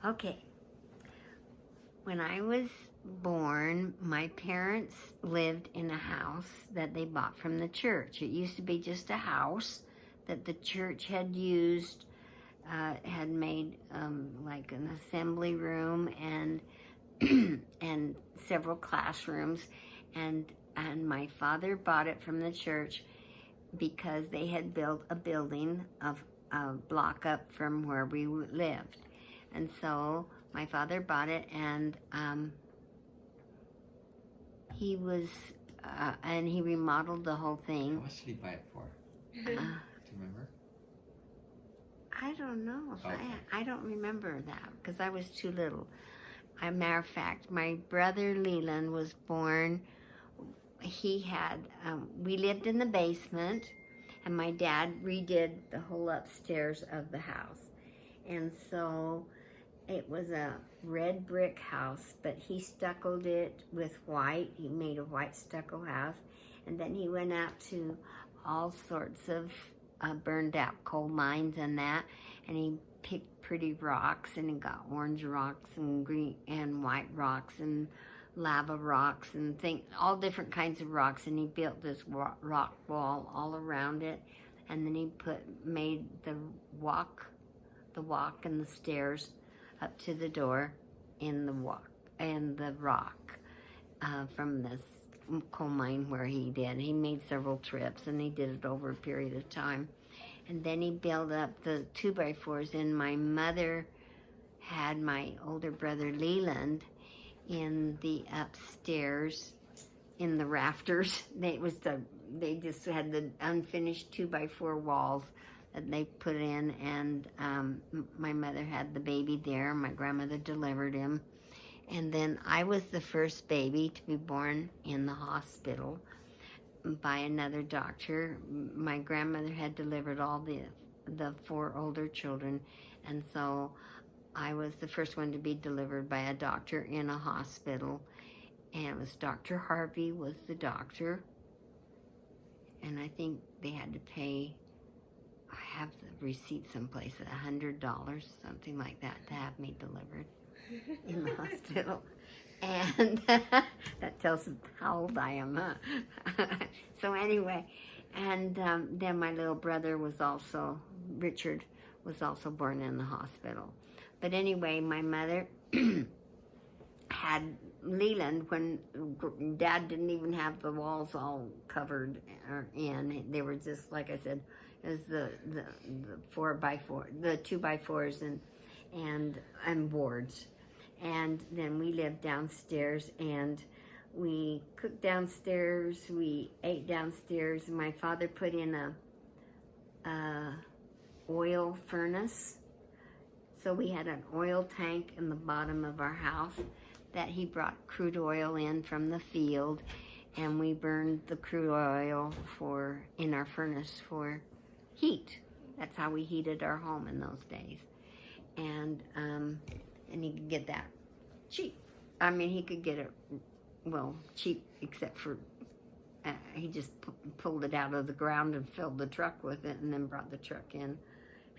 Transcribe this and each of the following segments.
Okay. When I was born, my parents lived in a house that they bought from the church. It used to be just a house that the church had used, had made like an assembly room and and several classrooms, and my father bought it from the church because they had built a building of a block up from where we lived, and so my father bought it, and he was and he remodeled the whole How thing. much did he buy it for? Do you remember? I don't know. Okay. I don't remember that because I was too little. As a matter of fact, my brother Leland was born. He had, we lived in the basement, and my dad redid the whole upstairs of the house. And so it was a red brick house, but he stuccoed it with white. He made a white stucco house. And then he went out to all sorts of burned out coal mines and that, and he picked pretty rocks, and he got orange rocks and green and white rocks and lava rocks and all different kinds of rocks, and he built this rock wall all around it, and then he made the walk and the stairs up to the door in the rock from this coal mine where he did. He made several trips, and he did it over a period of time. And then he built up the 2x4s, and my mother had my older brother Leland in the upstairs in the rafters. They just had the unfinished 2x4 walls that they put in, and my mother had the baby there. My grandmother delivered him. And then I was the first baby to be born in the hospital by another doctor. My grandmother had delivered all the 4 older children, and so I was the first one to be delivered by a doctor in a hospital, and it was Dr. Harvey was the doctor, and I think they had to pay, I have the receipt someplace, $100, something like that, to have me delivered in the hospital. And that tells us how old I am, huh? So anyway, and then my little brother was also, Richard, was also born in the hospital. But anyway, my mother had Leland when Dad didn't even have the walls all covered in. They were just, like I said, it was the 4x4, the 2x4s and boards. And then we lived downstairs, and we cooked downstairs, we ate downstairs. My father put in a oil furnace. So we had an oil tank in the bottom of our house that he brought crude oil in from the field, and we burned the crude oil in our furnace for heat. That's how we heated our home in those days. And he could get that cheap. I mean, he could get it, well, cheap, except for he just pulled it out of the ground and filled the truck with it, and then brought the truck in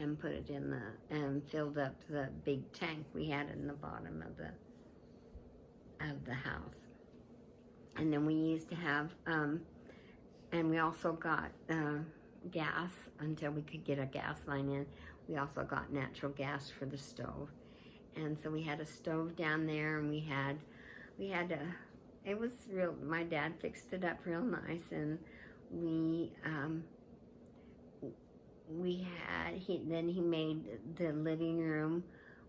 and put it in and filled up the big tank we had in the bottom of the house. And then we used to have, and we also got gas until we could get a gas line in. We also got natural gas for the stove. And so we had a stove down there, and we had it was real, my dad fixed it up real nice, and then he made the living room,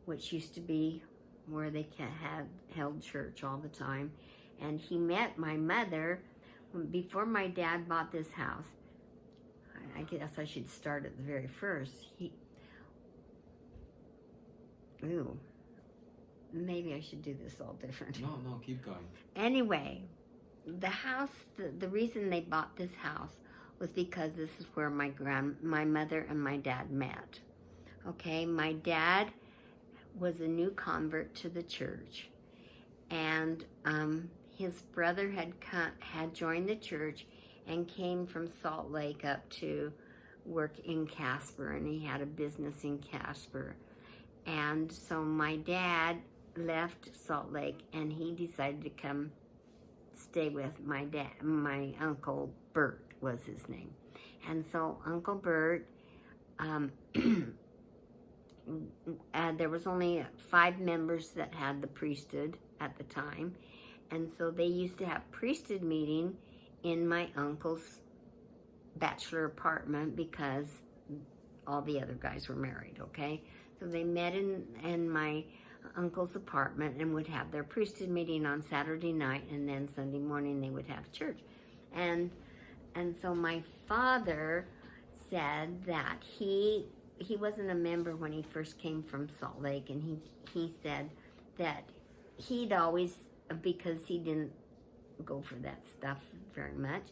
which used to be where they had held church all the time. And he met my mother before my dad bought this house. I guess I should start at the very first. Maybe I should do this all different. No, keep going. Anyway, the house, the reason they bought this house was because this is where my mother and my dad met. Okay, my dad was a new convert to the church, and his brother had joined the church and came from Salt Lake up to work in Casper, and he had a business in Casper. And so my dad left Salt Lake, and he decided to come stay with my dad. My Uncle Bert was his name. And so Uncle Bert, there was only 5 members that had the priesthood at the time. And so they used to have priesthood meeting in my uncle's bachelor apartment because all the other guys were married, okay? So they met in my uncle's apartment and would have their priesthood meeting on Saturday night, and then Sunday morning they would have church. And so my father said that he wasn't a member when he first came from Salt Lake, and he said that he'd always, because he didn't go for that stuff very much,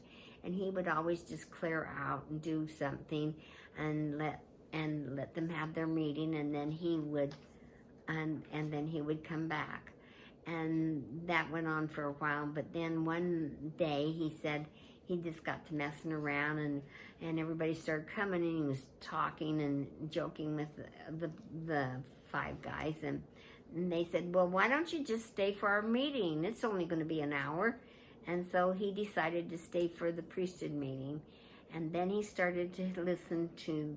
and he would always just clear out and do something and let them have their meeting, and then he would then he would come back. And that went on for a while, but then one day he said he just got to messing around, and everybody started coming, and he was talking and joking with the 5 guys, and they said, well, why don't you just stay for our meeting? It's only going to be an hour. And so he decided to stay for the priesthood meeting. And then he started to listen to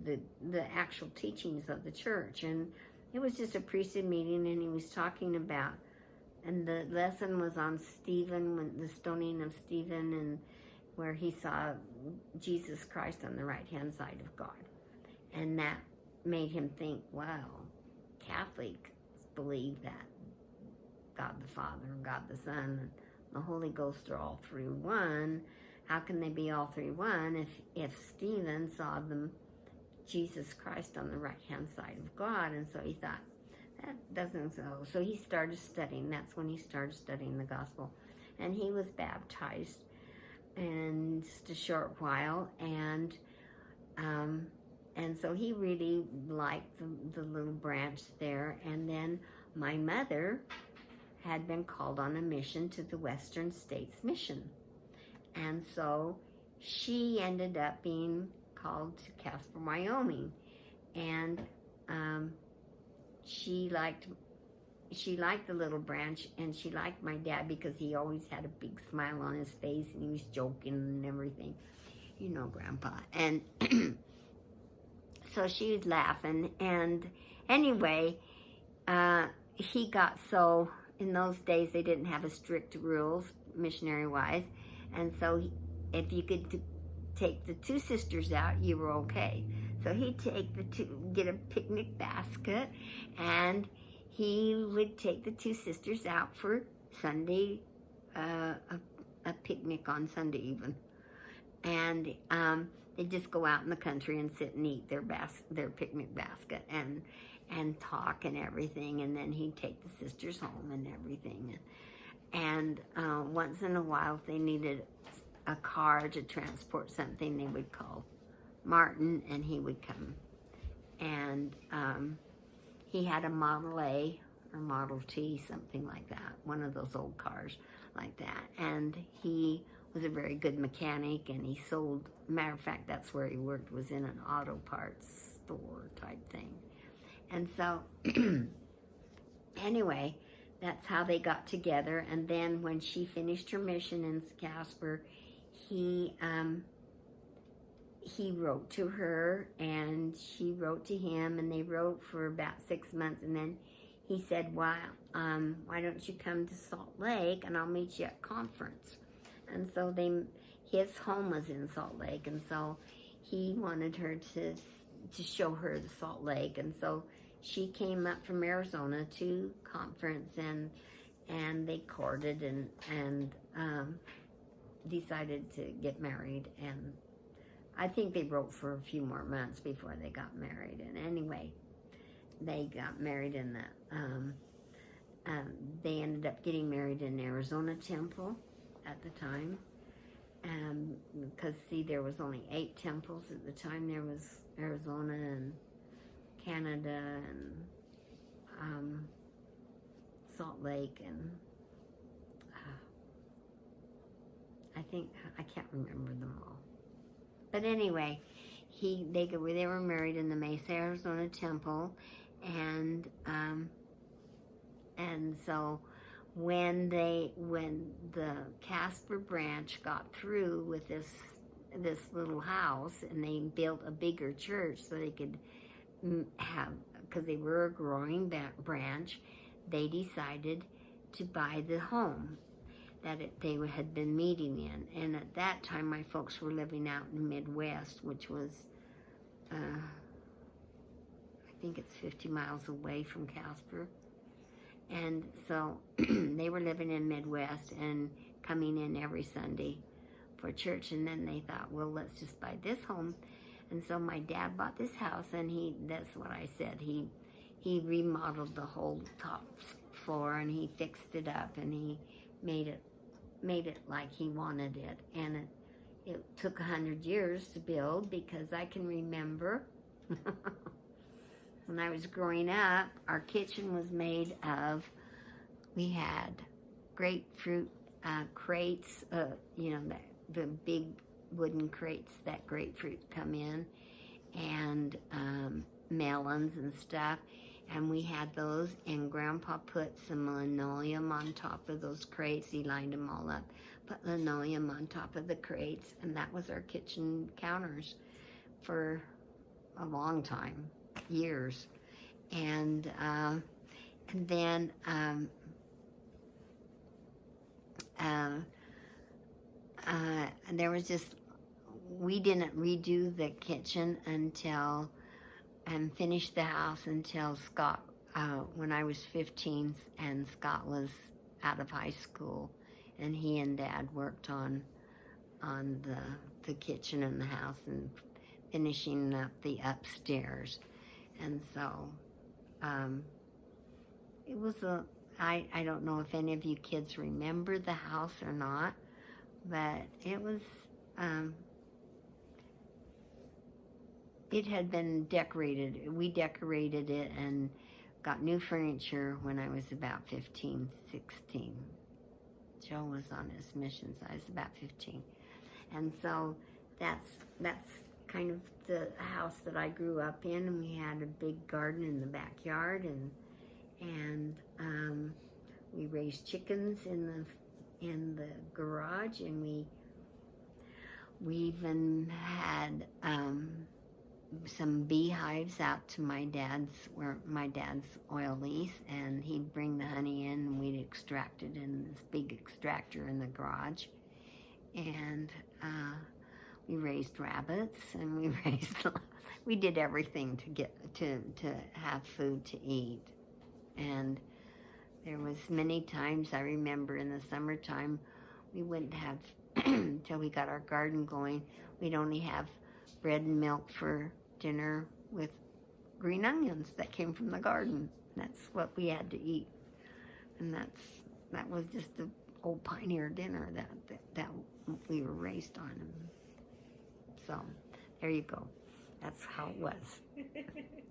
the actual teachings of the church. And it was just a priesthood meeting, and he was talking about, and the lesson was on Stephen, when the stoning of Stephen, and where he saw Jesus Christ on the right-hand side of God. And that made him think, wow, Catholics believe that God the Father, God the Son, and the Holy Ghost are all 3 one. How can they be all 3 one if Stephen saw Jesus Christ on the right-hand side of God? And so he thought, that doesn't so. So he started studying. That's when he started studying the gospel. And he was baptized in just a short while. And so he really liked the little branch there. And then my mother had been called on a mission to the Western States Mission. And so she ended up being called to Casper, Wyoming. And she liked the little branch, and she liked my dad because he always had a big smile on his face, and he was joking and everything. You know, Grandpa. And so she was laughing. And anyway, he got so... In those days, they didn't have a strict rules, missionary-wise, and so if you could take the 2 sisters out, you were okay. So he'd get a picnic basket, and he would take the 2 sisters out for Sunday, a picnic on Sunday even, and they'd just go out in the country and sit and eat their picnic basket and talk and everything, and then he'd take the sisters home and everything. And once in a while, if they needed a car to transport something, they would call Martin, and he would come. And he had a Model A or Model T, something like that, one of those old cars like that. And he was a very good mechanic, and he sold, matter of fact, that's where he worked, was in an auto parts store type thing. And so, anyway, that's how they got together. And then when she finished her mission in Casper, he wrote to her, and she wrote to him, and they wrote for about 6 months. And then he said, why don't you come to Salt Lake, and I'll meet you at conference. And so his home was in Salt Lake, and so he wanted her to show her the Salt Lake. And so she came up from Arizona to conference, and they courted and decided to get married. And I think they wrote for a few more months before they got married. And anyway, they got married in they ended up getting married in Arizona Temple at the time. Because, see, there was only 8 temples at the time. There was Arizona and Canada and Salt Lake, and I can't remember them all. But anyway, they were married in the Mesa, Arizona Temple, And so when the Casper branch got through with this little house, and they built a bigger church so they could have, because they were a growing branch, they decided to buy the home that they had been meeting in. And at that time, my folks were living out in the Midwest, which was, I think it's 50 miles away from Casper. And so they were living in Midwest and coming in every Sunday for church. And then they thought, well, let's just buy this home. And so my dad bought this house, and that's what I said, he remodeled the whole top floor, and he fixed it up, and he made it like he wanted it. And it took 100 years to build, because I can remember when I was growing up, our kitchen was made of, we had grapefruit crates, the big wooden crates that grapefruit come in, and melons and stuff, and we had those, and Grandpa put some linoleum on top of those crates. He lined them all up, put linoleum on top of the crates, and that was our kitchen counters for a long time, years. And then there was just, we didn't redo the kitchen until, and finish the house until Scott, when I was 15 and Scott was out of high school, and he and Dad worked on the kitchen and the house and finishing up the upstairs. And so it was I don't know if any of you kids remember the house or not, but it was, it had been decorated. We decorated it and got new furniture when I was about 15, 16. Joe was on his mission, so I was about 15. And so that's kind of the house that I grew up in, and we had a big garden in the backyard, and we raised chickens in the garage, and we even had some beehives out to my dad's oil lease, and he'd bring the honey in, and we'd extract it in this big extractor in the garage. And we raised rabbits, and we did everything to get to have food to eat. And there was many times, I remember in the summertime, we wouldn't have, until we got our garden going, we'd only have bread and milk for dinner with green onions that came from the garden. That's what we had to eat. And that was just the old pioneer dinner that we were raised on. So there you go. That's how it was.